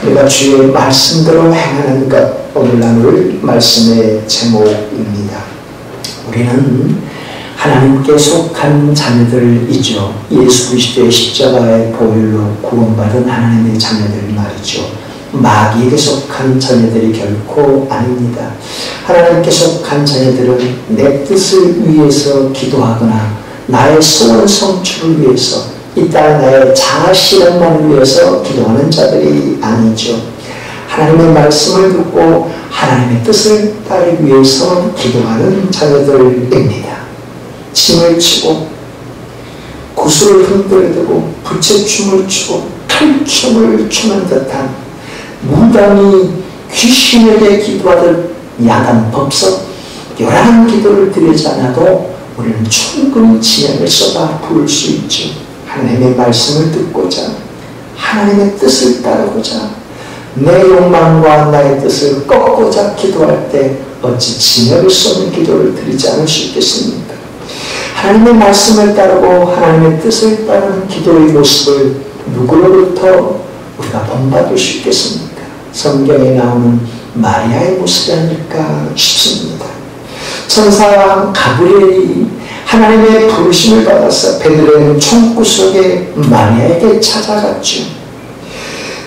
내가 주의 말씀대로 행하는 것, 오늘 나눌 말씀의 제목입니다. 우리는 하나님께 속한 자녀들이죠. 예수 그리스도의 십자가의 보혈로 구원받은 하나님의 자녀들 말이죠. 마귀에게 속한 자녀들이 결코 아닙니다. 하나님께 속한 자녀들은 내 뜻을 위해서 기도하거나 나의 소원 성취를 위해서 이 땅 나의 자아실현만을 위해서 기도하는 자들이 아니죠. 하나님의 말씀을 듣고 하나님의 뜻을 따르기 위해서 기도하는 자녀들입니다. 침을 치고 구슬을 흔들고 부채춤을 추고 칼춤을 추는 듯한 무당이 귀신에게 기도하듯 야단 법석 요란한 기도를 드리지 않아도 우리는 충분히 지혜를 쏟아 부을 수 있죠. 하나님의 말씀을 듣고자 하나님의 뜻을 따르고자 내 욕망과 나의 뜻을 꺾고자 기도할 때 어찌 진역을 쏟는 기도를 드리지 않을 수 있겠습니까? 하나님의 말씀을 따르고 하나님의 뜻을 따르는 기도의 모습을 누구로부터 우리가 본받을 수 있겠습니까? 성경에 나오는 마리아의 모습이 아닐까 싶습니다. 천사 가브리엘이 하나님의 부르심을 받아서 베들레헴 총구석에 마리아에게 찾아갔죠.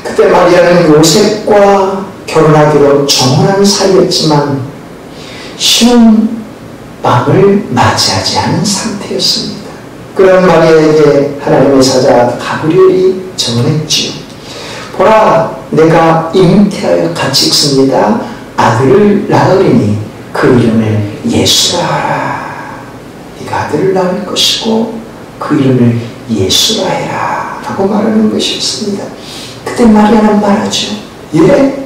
그때 마리아는 요셉과 결혼하기로 정혼한 사이였지만 쉬운 밤을 맞이하지 않은 상태였습니다. 그런 마리아에게 하나님의 사자 가브리엘이 전했지요. 보라, 내가 잉태하여 같이 있습니다. 아들을 낳으리니 그 이름을 예수라 하라. 네가 아들을 낳을 것이고 그 이름을 예수라 해라 라고 말하는 것이었습니다. 그때 마리아는 말하죠. 예?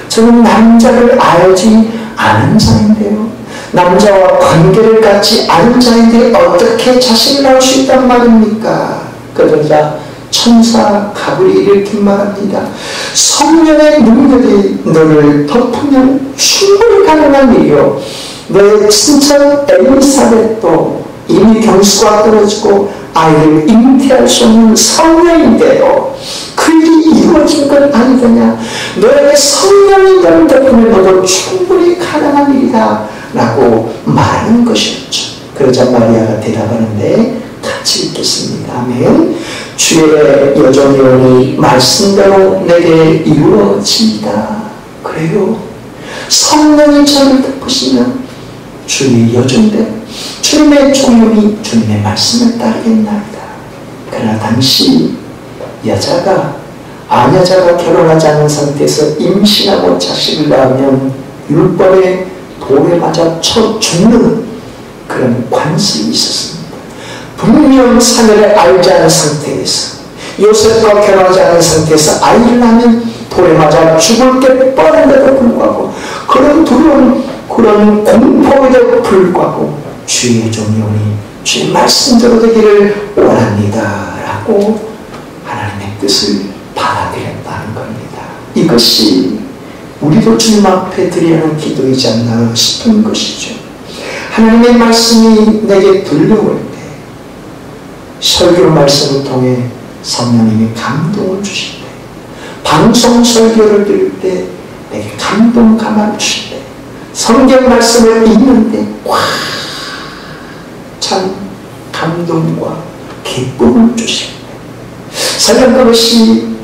저는 남자를 알지 않은 자인데요. 남자와 관계를 갖지 않은 자인데 어떻게 자식을 낳을 수 있단 말입니까? 그러자 천사 가브리엘이 이렇게 말합니다. 성령의 능력이 너를 덮으면 충분히 가능한 일이요. 너의 친척 엘리사벳도 이미 경수가 떨어지고 아이를 잉태할 수 없는 성령인데도 그 일이 이루어진 건 아니더냐. 너에게 성령이 너를 덮으면 너도 충분히 가능한 일이다 라고 말하는 것이었죠. 그러자 마리아가 대답하는데 같이 읽겠습니다. 아멘. 주의 여종이오니 말씀대로 내게 이루어집니다. 그래요. 성령이 저를 덮으시면 주의 여종대 주님의 종이오니 주님의 말씀을 따르겠나이다. 그러나 당시 아녀자가 결혼하지 않은 상태에서 임신하고 자식을 낳으면 율법의 돌에 맞아 쳐 죽는 그런 관습이 있었습니다. 분명 사내를 알지 않은 상태에서 요셉과 결혼하지 않은 상태에서 아이를 낳으면 돌에 맞아 죽을 게 뻔한데도 불구하고 그런 두려운 그런 공포에도 불구하고 주의 종이오니 주의 말씀대로 되기를 원합니다 라고 하나님의 뜻을 받아들였다는 겁니다. 이것이 우리도 주님 앞에 드려야 하는 기도이지 않나 싶은 것이죠. 하나님의 말씀이 내게 들려올 때 설교 말씀을 통해 성령님이 감동을 주실 때 방송 설교를 들을 때 내게 감동 감화를 주실 때 성경 말씀을 읽는데 참 감동과 기쁨을 주실 때 설령 그것이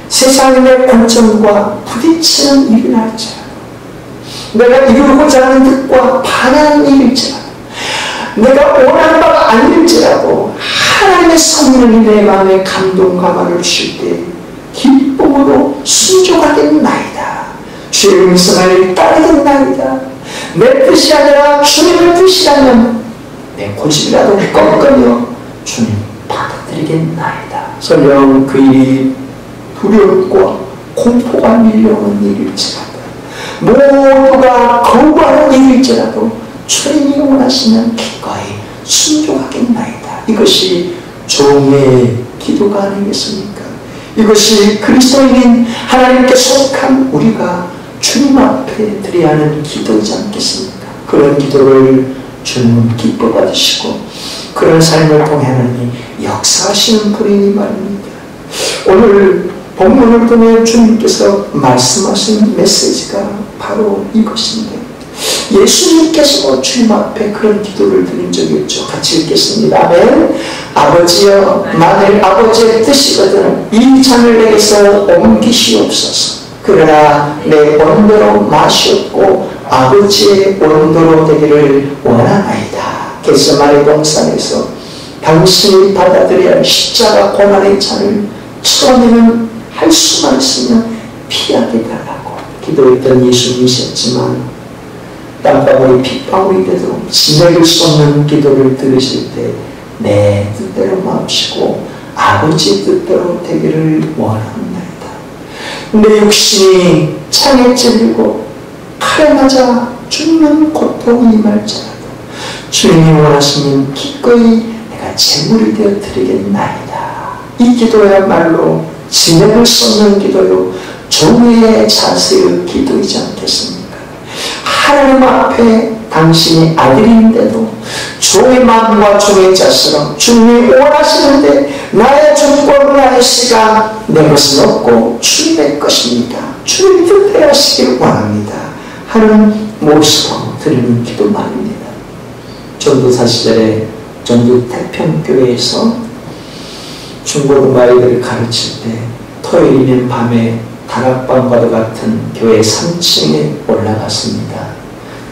세상의 고점과 부딪히는 일이 날지라도 내가 이루고자 하는 뜻과 반하는 일일지라도 내가 원하는 바가 아닐지라도 하나님의 성령이 내 마음에 감동 감화를 주실 때 기쁨으로 순종하겠나이다. 주의 음성을 따르겠나이다. 내 뜻이 아니라 주님의 뜻이라면 내 고집이라도 꺾으며 주님 받아들이겠나이다. 설령 그 일이 두려움과 공포가 밀려오는 일일지라도 모두가 거부하는 일일지라도 주님이 원하시면 기꺼이 순종하겠나이다. 이것이 종의 기도가 아니겠습니까? 이것이 그리스도인인 하나님께 속한 우리가 주님 앞에 드려야 하는 기도이지 않겠습니까? 그런 기도를 주님은 기뻐 받으시고 그런 삶을 통해 하나님이 역사하시는 분이니 말입니다. 오늘 본문을 통해 주님께서 말씀하신 메시지가 바로 이것인데, 예수님께서 주님 앞에 그런 기도를 드린 적이 있죠. 같이 읽겠습니다. 아멘. 아버지여, 만일 아버지의 뜻이거든 이 잔을 내게서 옮기시옵소서. 그러나 내 원대로 마시옵고 아버지의 원대로 되기를 원하나이다. 겟세마네 동산에서 당신이 받아들여야 할 십자가 고난의 잔을 처음에는 할 수만 있으면 피하게 달라고 기도했던 예수님이셨지만, 땀방울이 핏방울이 되도록 진액을 쏟는 기도를 들으실 때 내 뜻대로 마시고 아버지의 뜻대로 되기를 원합니다. 내 육신이 창에 찔리고 칼에 맞아 죽는 고통이 임할지라도 주님이 원하시면 기꺼이 내가 제물이 되어 드리겠나이다. 이 기도야말로 진액을 쏟는 기도요, 종의 자세의 기도이지 않겠습니까? 하나님 앞에 당신이 아들인데도 종의 마음과 종의 자세로 주님이 원하시는데 나의 죽고 나의 씨가 내 것은 없고 주님의 것입니다. 주님이 뜻대로 하시길 원합니다 하는 모습으로 드리는 기도만입니다. 전도사 시절에 전주 태평교회에서 중고등 아이들을 가르칠 때 토요일이면 밤에 다락방과도 같은 교회 3층에 올라갔습니다.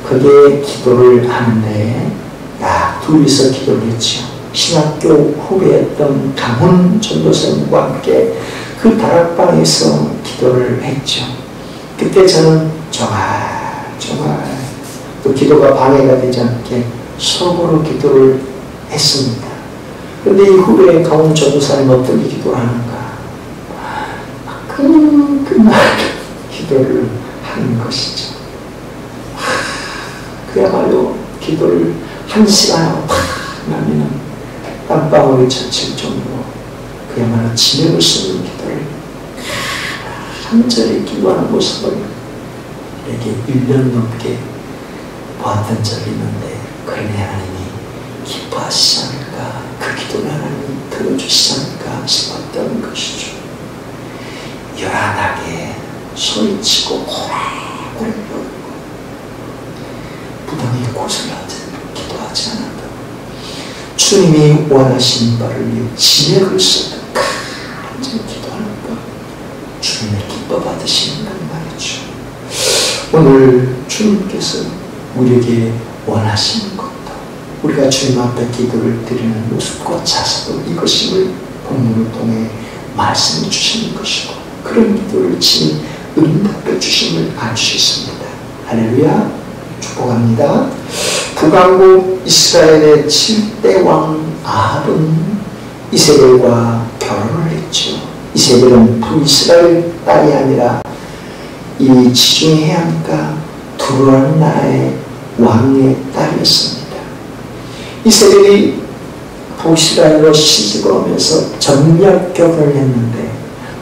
거기에 기도를 하는데 약 둘이서 기도를 했죠. 신학교 후배였던 강훈 전도사님과 함께 그 다락방에서 기도를 했죠. 그때 저는 정말 또 기도가 방해가 되지 않게 속으로 기도를 했습니다. 그런데 이 후배의 강훈 전도사님 어떻게 기도를 하는가? 그날 기도를 하는 것이죠. 그야말로 기도를 1시간 팍 나면 땀방울이 젖힐 정도로 그야말로 진액을 쏟는 기도를 간절히 기도하는 모습을 이렇게 1년 넘게 보았던 적이 있는데, 그러니 하나님이 기뻐하시지 않을까, 그 기도를 하나님이 들어주시지 않을까 싶었던 것이죠. 요란하게 소리치고 고래고래 부르고 부당히 고생하듯 기도하지 않아도 주님이 원하신 바를 위해 진액을 쏟듯 간절히 기도하는 것, 주님을 기뻐 받으시는 것 말이죠. 오늘 주님께서 우리에게 원하시는 것도, 우리가 주님 앞에 기도를 드리는 모습과 자세도 이것임을 본문을 통해 말씀해 주시는 것이고, 그런 기도를 친히 응답해 주심을 알 수 있습니다. 할렐루야, 축복합니다. 북왕국 이스라엘의 7대 왕 아합은 이세벨과 결혼을 했죠. 이세벨은 북이스라엘 딸이 아니라 이 지중해 해안가 두루한 나라의 왕의 딸이었습니다. 이세벨이 북이스라엘로 시집을 오면서 정략 결혼을 했는데,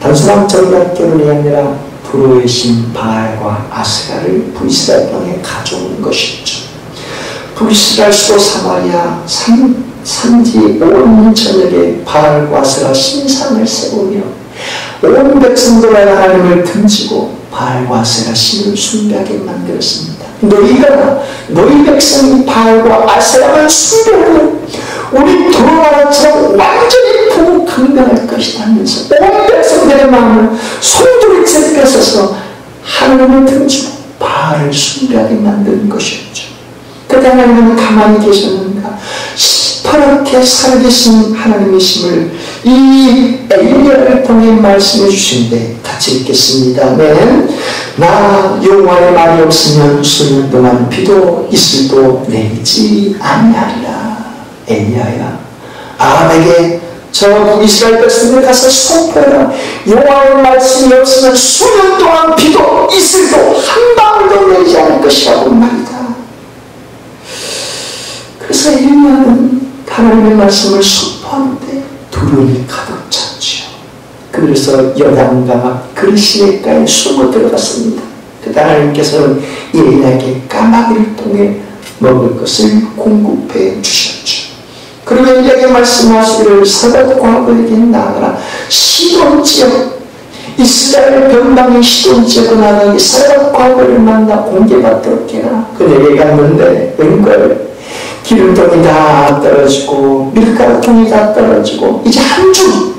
단순한 정략 결혼이 아니라 불후의 신 바알과 아세라를 북이스라엘 땅에 가져온 것이었죠. 북이스라엘 수도 사마리아 산지 온 전역에 바알과 아세라 신상을 세우며 온 백성들의 하나님을 등지고 바알과 아세라 신을 숭배하게 만들었습니다. 너희 백성이 바알과 아세라만 숭배하면 우리 도로나라처럼 완전히 부강변할 것이다 하면서 온 백성들의 마음을 송두리째 뺏어서 하나님을 등지고 바알을 숭배하게 만든 것이었죠. 그때 하나님은 가만히 계셨는가? 시퍼렇게 살아계신 하나님이심을 이 엘리야를 통해 말씀해 주신데, 같이 읽겠습니다. 아멘. 나 여호와의 말이 없으면 수년 동안 비도 이슬도 내리지 아니하리라. 엘리야야, 아합에게 저 북이스라엘 백성들 가서 선포해라. 여호와의 말씀이 없으면 수년 동안 비도 이슬도 한 방울도 내리지 않을 것이라고 말이다. 그래서 엘리야는 하나님의 말씀을 선포하는데 두려움이 가득 찼지요. 그래서 여단강악 그리시네가에 숨어 들어갔습니다. 그때 하나님께서는 엘리야에게 까마귀를 통해 먹을 것을 공급해 주셨죠. 그리고 엘리야에게 말씀하시기를 사밧 광고에게 나아가라. 시돈 지역 이스라엘 변방의 시돈제군하고 이스라엘 과거를 만나 공개받도록 해라. 그네게 갔는데 웬걸 기름통이 다 떨어지고 밀가루통이 다 떨어지고 이제 한 줌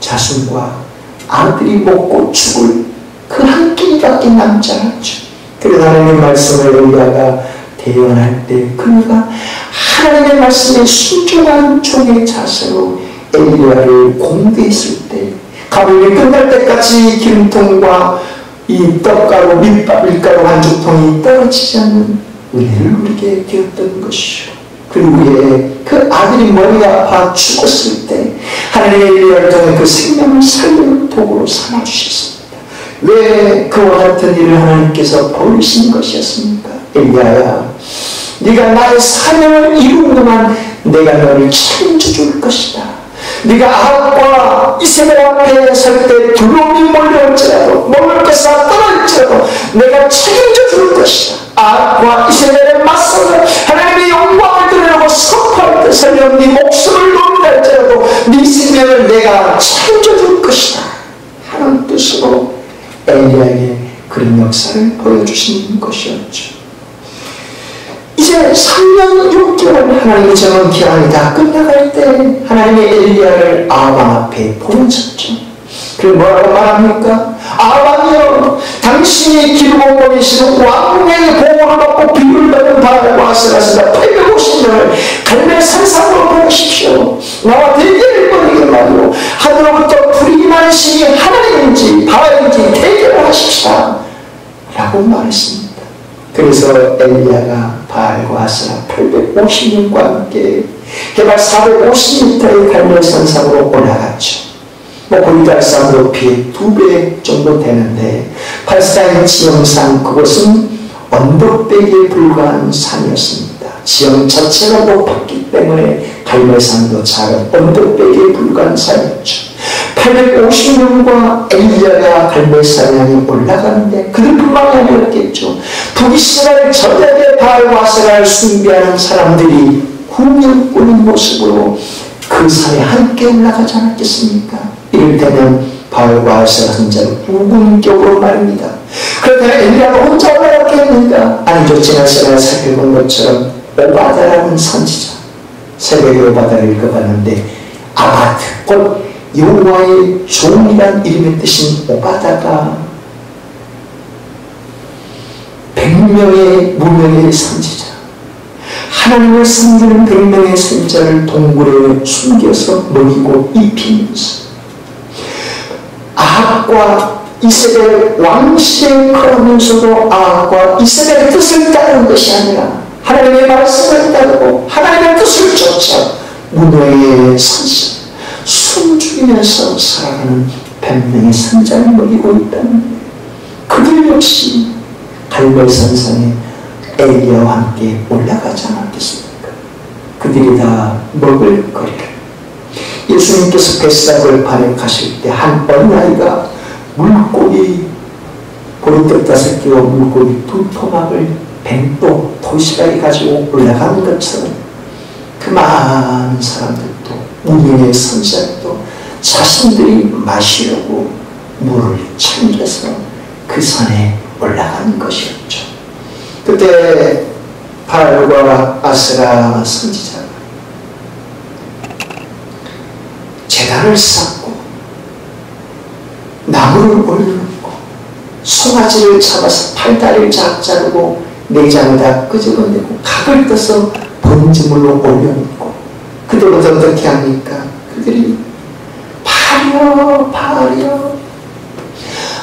자손과 아들이 먹고 죽을 그 한 끼니밖에 남지 않았죠. 그래서 하나님의 말씀을 엘리야가 대언할 때 그가 하나님의 말씀에 순종한 종의 자세로 엘리야를 공개했을 때 가뭄이 끝날 때까지 기름통과 이 떡가루, 밀가루 한 주통이 떨어지지 않는 은혜를 누리게 되었던 것이요. 그 후에 그 아들이 머리가 아파 죽었을 때 하나님의 엘리야를 통해 그 생명을 살리는 도구로 삼아주셨습니다. 왜 그와 같은 일을 하나님께서 보이신 것이었습니까? 엘리야야, 네가 나의 사명을 이루는 동안 내가 너를 책임져줄 것이다. 네가 아합과 이세벨 앞에 설 때 두려움이 몰려올지라도 먹을 것이 떨어질지라도 내가 책임져줄 것이다. 아합과 이세벨에 맞서서 하나님의 영광을 드러내고 선포할 때 설령 네 목숨을 놓는다 할지라도 네 생명을 내가 책임져줄 것이다 하는 뜻으로 엘리야에게 그런 역사를 보여주신 것이었죠. 이제 3년 6개월 하나님의 정한 기한이 다 끝나갈 때 하나님의 엘리야를 아합 앞에 보내셨죠. 그리고 뭐라고 말합니까? 아합이여, 당신이 기르고 보내시는 왕궁의 보호를 받고 비유를 받은 바알과 아세라스라 850명을 갈멜 산상으로 보내십시오. 나와 대결을 벌이게 말로 하늘로부터 불이 나시니 하나님인지 바알인지 대결을 하십시다 라고 말했습니다. 그래서 엘리야가 바알과 아세라 850명과 함께 해발 450m의 갈멜 산상으로 올라갔죠. 고리달산 높이 2배 정도 되는데 8인치 영상 그것은 언덕배기에 불과한 산이었습니다. 지형 자체가 높았기 때문에 갈멜산도 작은 언덕배기에 불과한 산이었죠. 850명과 엘리야가 갈멜산 향에 올라가는데 그들뿐만이 아니었겠죠. 북이스라엘 전역의 바알과 아세라를 숭배하는 사람들이 훈련 꾸는 모습으로 그 산에 함께 올라가지 않았겠습니까? 이럴 때는 바알과 아세라 선자를 우군격으로 말입니다. 그렇다면 엘리야가 혼자 올라갔겠는가? 아니죠. 지난 시간에 살펴본 것처럼 오바다라는 선지자, 새벽에 오바다를 읽어봤는데 아바드, 곧 여호와의 종이란 이름의 뜻인 오바다가 100명의 무명의 선지자, 하나님을 섬기는 100명의 선지자를 동굴에 숨겨서 먹이고 입히면서 아합과 이세벨 왕실에 걸으면서도 아합과 이세벨의 뜻을 따르는 것이 아니라 하나님의 말씀을 따르고 하나님의 뜻을 쫓아 무노의 선지 숨죽이면서 살아가는 100명의 선자를 먹이고 있다는 그들 역시 갈멜산상에 엘리야와 함께 올라가지 않았겠습니까? 그들이 다 먹을 거리를 예수님께서 벳삭을 밤에 가실 때 한 어린아이가 물고기 보리떡 5개와 물고기 2토막을 벤또 도시락에 가지고 올라가는 것처럼 그 많은 사람들도 무명의 선지자들도 자신들이 마시려고 물을 챙겨서 그 산에 올라가는 것이었죠. 그때 바알과 아세라 선지자가 제단을 쌓고 나무를 올려놓고 송아지를 잡아서 팔다리를 쫙 자르고 내장을 다 끄집어내고 각을 떠서 번제물로 올려놓고 그들은 어떻게 합니까? 그들이 바알이여 바알이여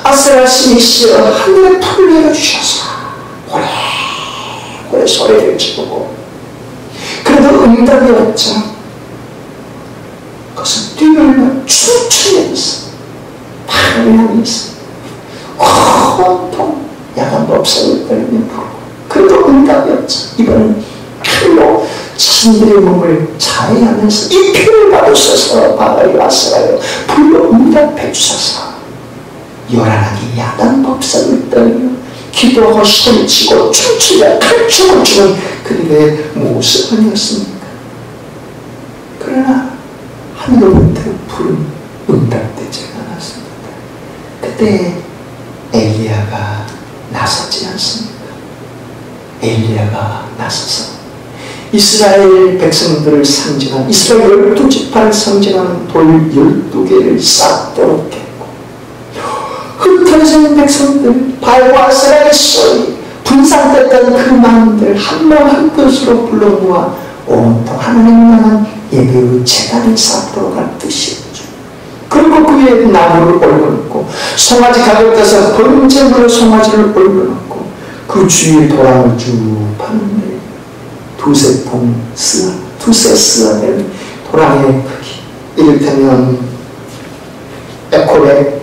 아세라 신이시여 하늘에 풀을 내려주셔서 오래 소리를 지르고 그래도 응답이 없죠. 그것은 뛰놀며 춤추면서 바알을 향해서 온통 야간 법석을 떨며 부르고 그래도 응답이 없죠. 이번은 칼로 자신들의 몸을 자해하면서 이 피를 받으셔서 바알이 아세라여 불러 응답해 주셔서 요란하게 야단 법석을 떨며 기도하고 소리치고 춤추며 칼춤을 추는 그들의 모습 아니었습니까? 그러나 하늘로부터 불은 응답되지 않았습니다. 그때 그때 엘리야가 나섰지 않습니까? 엘리야가 나서서 이스라엘 백성들을 상징한, 이스라엘 12지파를 상징하는 돌 12개를 쌓도록 했고, 흩어진 백성들, 발과 아세라의 소리, 분산됐던 그 마음들 한 명 한 뜻으로 불러 모아 온통 하나님만한 예배의 제단을 쌓도록 할 뜻이었죠. 그리고 그 위에 나무를 올려놓고 송아지 가격을 떠서 번제물로 송아지를 올려놓고 그 주위에 도랑을 쭉 파는데 두세 스아된 도랑의 크기, 이를테면 에코백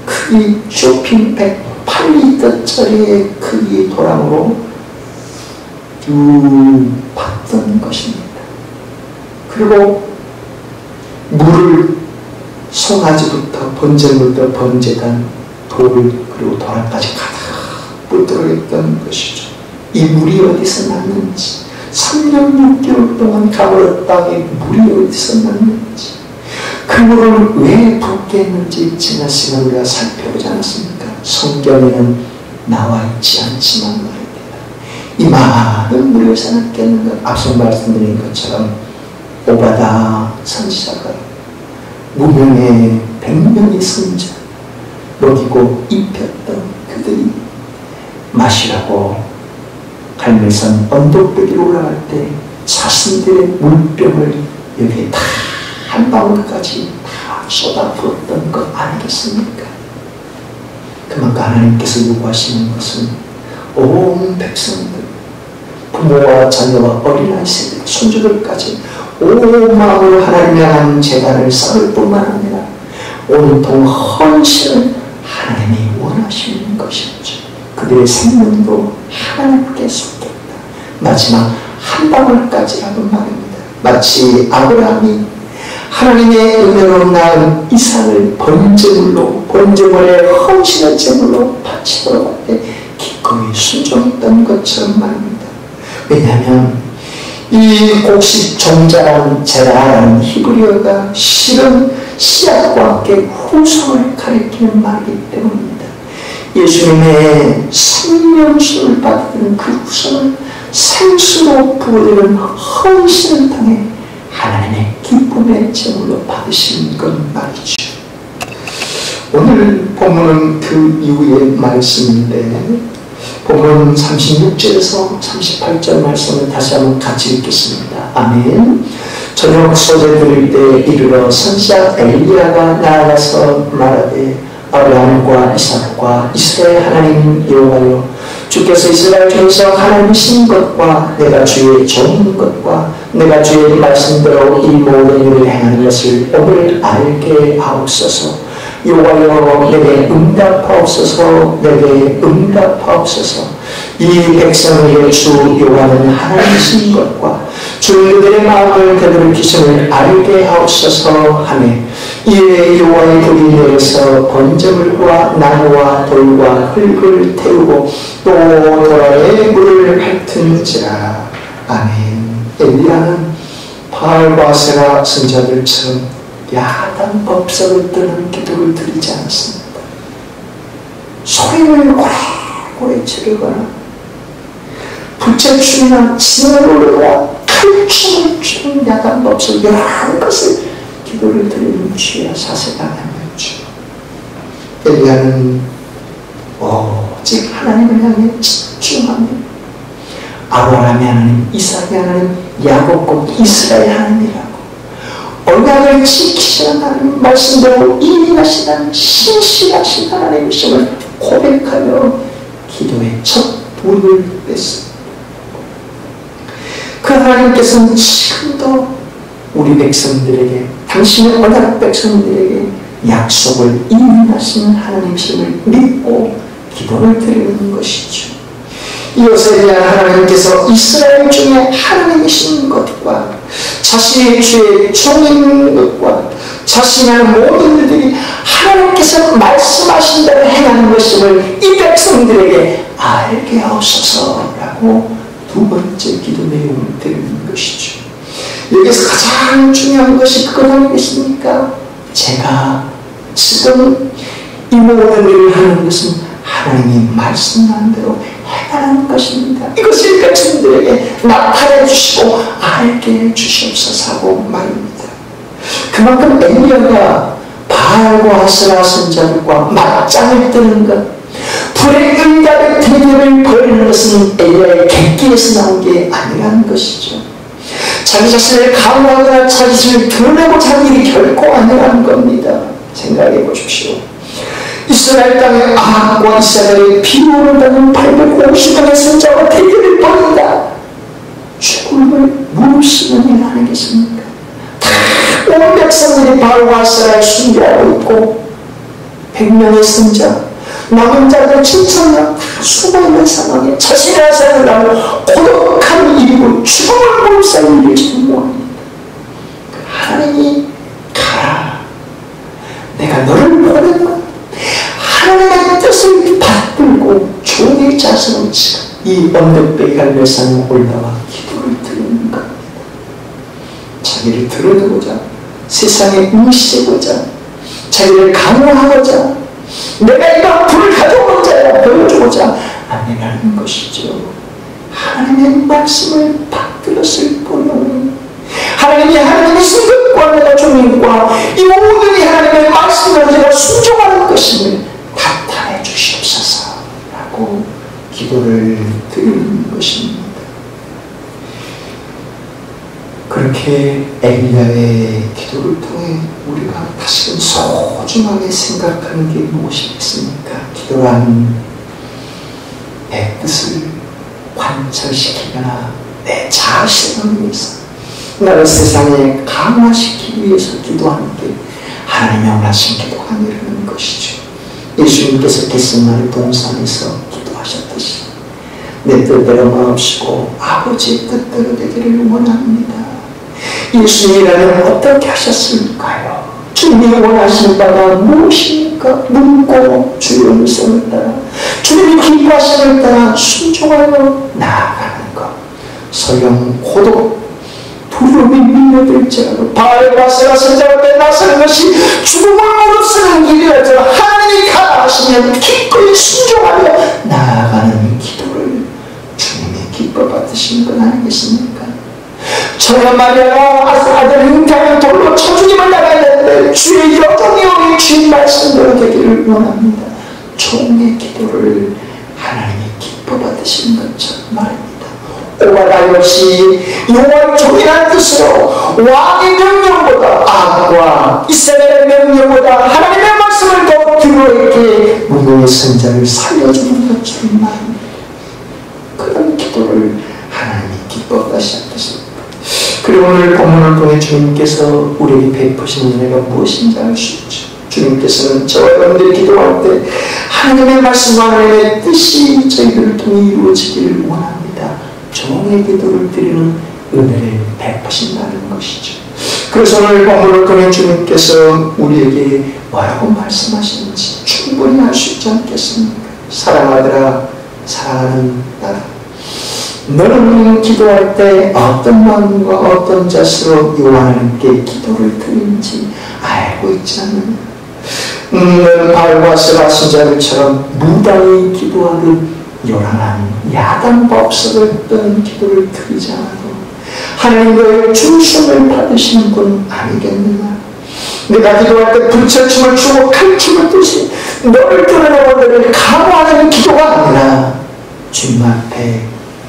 크기 쇼핑백 8리터짜리의 크기 도랑으로 쭉 팠던 것입니다. 그리고 물을 송아지부터 번제물부터 번제단 돌 그리고 도랑까지 가득 불들어있던 것이죠. 이 물이 어디서 났는지, 3년 6개월 동안 가버렸 땅에 물이 어디서 났는지, 그 물을 왜 붓게 했는지 지난 시간 우리가 살펴보지 않았습니까? 성경에는 나와 있지 않지만 말입니다. 이 많은 물을 어디서 났겠는가? 앞서 말씀드린 것처럼 오바다 선지자가 무명의 100명의 선자 먹이고 입혔던 그들이 마시라고 갈멜산 언덕배기로 올라갈 때 자신들의 물병을 여기에 다 한 방울까지 다 쏟아부었던 것 아니겠습니까? 그만큼 하나님께서 요구하시는 것은 온 백성들, 부모와 자녀와 어린아이 세대, 손주들까지 온 마음으로 하나님을 향한 제단을 쌓을 뿐만 아니라 온통 헌신을 하나님이 원하시는 것이었죠. 그들의 생명도 하나님께 쏟겠다. 마지막 한 방울까지라고 말입니다. 마치 아브라함이 하나님의 은혜로 낳은 이삭을 번제물에 헌신의 제물로 바치도록 할 때 기꺼이 순종했던 것처럼 말입니다. 왜냐하면 이 곡식 종자라는 제라라는 히브리어가 실은 씨앗과 함께 후손을 가리키는 말이기 때문입니다. 예수님의 생명수를 받은 그 후손을 생수로 부어드리는 헌신을 통해 하나님의 기쁨의 제물로 받으시는 것 말이죠. 오늘 본문은 그 이후의 말씀인데 본문 36절에서 38절 말씀을 다시 한번 같이 읽겠습니다. 아멘. 저녁 소재 드릴 때 이르러 선지자 엘리야가 나아가서 말하되 아브라함과 이삭과 이스라엘 하나님 여호와여, 주께서 이스라엘 중에서 하나님이신 것과 내가 주의 종인 것과 내가 주의 말씀대로 이 모든 일을 행하는 것을 오늘 알게 하옵소서. 여호와여, 내게 응답하옵소서. 내게 응답하옵소서. 이 백성을 위해 주 여호와는 하나님이신 것과 주 그들의 마음을 그들의 기준을 알게 하옵소서 하며, 이에 여호와의 불이 내려서 번제물과 나무와 돌과 흙을 태우고 또 도라에 물을 핥은지라. 아멘. 엘리야는 바알과 세라 선자들처럼 야단 법석을 뜨는 기도를 드리지 않았습니다. 소리를 오래 지르거나 부채춤이나 진을 올리거나 칼춤을 추는 야단 법석 여러 것을 기도를 드리는 주야 사세가 아니었죠. 엘리야는 오직 하나님을 향해 집중하며 아브라함의 하나님, 이삭의 하나님, 야곱 곧 이스라엘 하나님이라고 언약을 지키시는 하나님, 말씀대로 인하시는 신실하신 하나님이심을 고백하며 기도의 첫 불을 뺐습니다. 그 하나님께서는 지금도 우리 백성들에게, 당신의 언약 백성들에게 약속을 인하시는 하나님이심을 믿고 기도를 드리는 것이죠. 이것에 대한 하나님께서 이스라엘 중에 하나님이신 것과 자신의 주의 종인 것과 자신의 모든 일들이 하나님께서 말씀하신 대로 행하는 것임을 이 백성들에게 알게 하옵소서라고 두 번째 기도 내용을 드리는 것이죠. 여기서 가장 중요한 것이 그것 아니겠습니까? 제가 지금 이 모든 일을 하는 것은 하나님이 말씀한 대로 해달라는 것입니다. 이것을 백성들에게 나타내 주시고 알게 해 주시옵소서하고 말입니다. 그만큼 엘리야가 바알과 아세라 선자들과 맞짱을 뜨는 것, 불의 응답의 대결을 벌이는 것은 엘리야의 객기에서 나온 게 아니라는 것이죠. 자기 자신을 강화하거나 자기 자신을 드러내고자 하는 일이 결코 아니라는 겁니다. 생각해 보십시오. 이스라엘 땅에 아합과 이사벨의 비호를 받는 850명의 선자와 대결을 벌인다. 죽음을 무릅쓰는 일 아니겠습니까? 다 온 백성들이 바알과 아세라를 숭배하고 있고 100명의 선자, 남은 자들 7,000명 다 숨어있는 상황에 자신의 아사를 하고 고독한 일이고 죽음을 무릅쓰는 일을 전무합니다. 하나님이 가라, 내가 너를 보낸다. 하나님의 뜻을 받들고 종의 자세로 이 언덕배기 갈매산에 올라와 기도를 드리는 겁니다. 자기를 드러내고자, 세상에 응시하고자, 자기를 강화하고자, 내가 이런 불을 가져온 자야 보여주고자 아니라는 것이죠. 하나님의 말씀을 받들었을 뿐이니 하나님이 하나님의 성격과 내가 주님과 이 모든 하나님의 말씀을 제가 순종하는 것임을 나타내 주시옵소서라고 기도를 드리는 것입니다. 그렇게 엘리야의 기도를 통해 우리가 다시금 소중하게 생각하는 게 무엇이겠습니까? 기도란 내 뜻을 관철시키거나 내 자신을 위해서, 나를 세상에 강화시키기 위해서 기도하는 게 하나님의 원하신 기도가 아니라는 것이죠. 예수님께서 겟세마네 동산에서 기도하셨듯이 내 뜻대로 마옵시고 아버지의 뜻대로 되기를 원합니다. 예수님이라면 어떻게 하셨을까요? 주님이 원하신 바가 무엇입니까? 묻고 주의 음성을 따라, 주님이 기뻐하심을 따라 순종하여 나아가는 것. 설령 고독, 두려움이 밀려들지라도 바알과 아세라 선자 앞에 나서는 것이 죽음을 무릅쓰는 길이라도 하나님이 가라 하시면 기꺼이 순종하며 나아가는 기도를 주님이 기뻐 받으신 건 아니겠습니까? 저야 마리아가 아들 잉태하는 돌로 쳐주님을 나가야 되는데 주의 여정이 오니 주의 말씀대로 되기를 원합니다. 종의 기도를 하나님이 기뻐 받으신 것처럼 말입니다. 오바다 역시 여호와의 종이라는 뜻으로 왕의 명령보다 아합과 이스라엘의 명령보다 하나님의 말씀을 더 들어있게 무고의 선자를 살려주는 것처럼 말입니다. 그런 기도를 하나님이 기뻐 받으셨습니다. 그리고 오늘 본문을 통해 주님께서 우리에게 베푸신 은혜가 무엇인지 알 수 있죠. 주님께서는 저와 여러분들이 기도할 때 하나님의 말씀과 하나님의 뜻이 저희들을 통해 이루어지기를 원합니다. 종의 기도를 드리는 은혜를 베푸신다는 것이죠. 그래서 오늘 본문을 통해 주님께서 우리에게 뭐라고 말씀하시는지 충분히 알 수 있지 않겠습니까? 사랑하더라, 사랑하는 나라, 너는 기도할 때 어떤 마음과 어떤 자세로 여호와 하나님께 기도를 드리는지 알고 있지 않느냐? 너는 바알과 아세라 선자들처럼 무당히 기도하듯 요란한 야단 법석을 떠는 기도를 드리지 않아도 하나님과의 중심을 받으시는 분 아니겠느냐? 내가 기도할 때 불철춤을 추고 칼춤을 뜨시 너를 드러내고 너를 강화하는 기도가 아니라 주님 앞에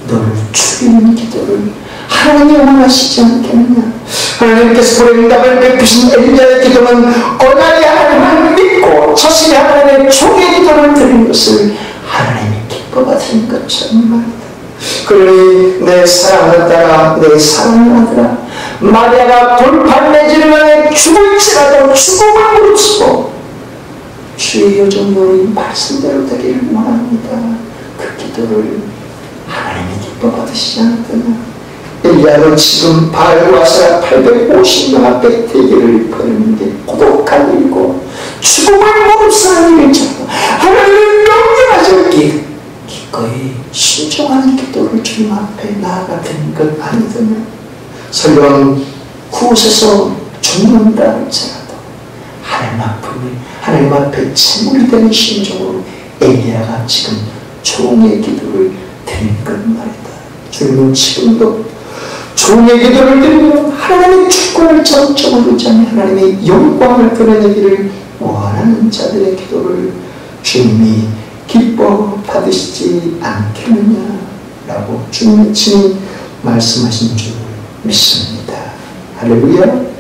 너를 죽이는 기도를 하나님이 원하시지 않겠느냐? 하나님께서 불의 응답을 베푸신 엘리야의 기도는 언약의 하나님을 믿고 자신의 하나님의 종의 기도를 드린 것을 하나님이 기뻐 받은 것처럼 말이다. 그러니 내 사랑을 따라 내 사랑을 하더라, 마리아가 돌판 내지르며 죽을지라도 죽음을 무릅쓰고 주의 여정노의 말씀대로 되기를 원합니다. 그 기도를 하나님이 기뻐 받으시지 않았더냐? 엘리야는 지금 바알과 아세라 850명 앞에 대결을 벌이는 게 고독한 일이고 죽음을 무릅쓰는 일이잖아. 하나님을 명령하지 기꺼이 순종하는 기도를 주님 앞에 나아가는 것 아니더냐? 설령 그곳에서 죽는다 할지라도 하나님 앞에, 하나님 앞에 제물이 되는 심정으로 엘리야가 지금 종의 기도를 드린 것 말이다. 주님은 지금도 종의 기도를 드리며 하나님의 주권을 정점으로 두자며 하나님의 영광을 드러내기를 원하는 자들의 기도를 주님이 기뻐 받으시지 않겠느냐라고 주님의 친히 말씀하신 줄 믿습니다. 할렐루야.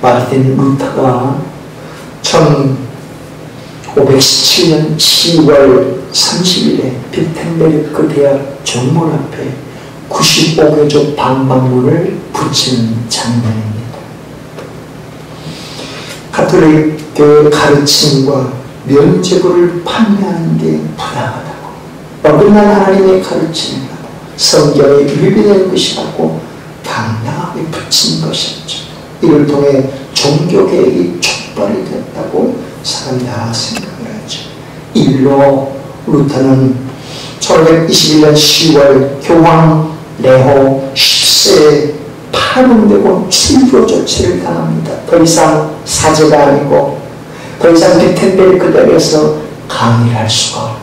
마르틴 루터가 1517년 10월 30일에 비텐베르크 대학 정문 앞에 95개조 방방문을 붙이는 장면입니다. 가톨릭 교회 가르침과 면죄부를 판매하는 게 부당하다고, 어긋난 하나님의 가르침이라고, 성경에 위배된 것이라고 당당하게 붙인 것이었죠. 이를 통해 종교개혁이 촉발이 됐다고 사람이 다 생각을 하죠. 일로 루터는 1521년 10월 교황 레호 10세에 파문되고 출교 조치를 당합니다. 더 이상 사제가 아니고 더 이상 비텐베르크 대학에서 강의를 할 수가 없고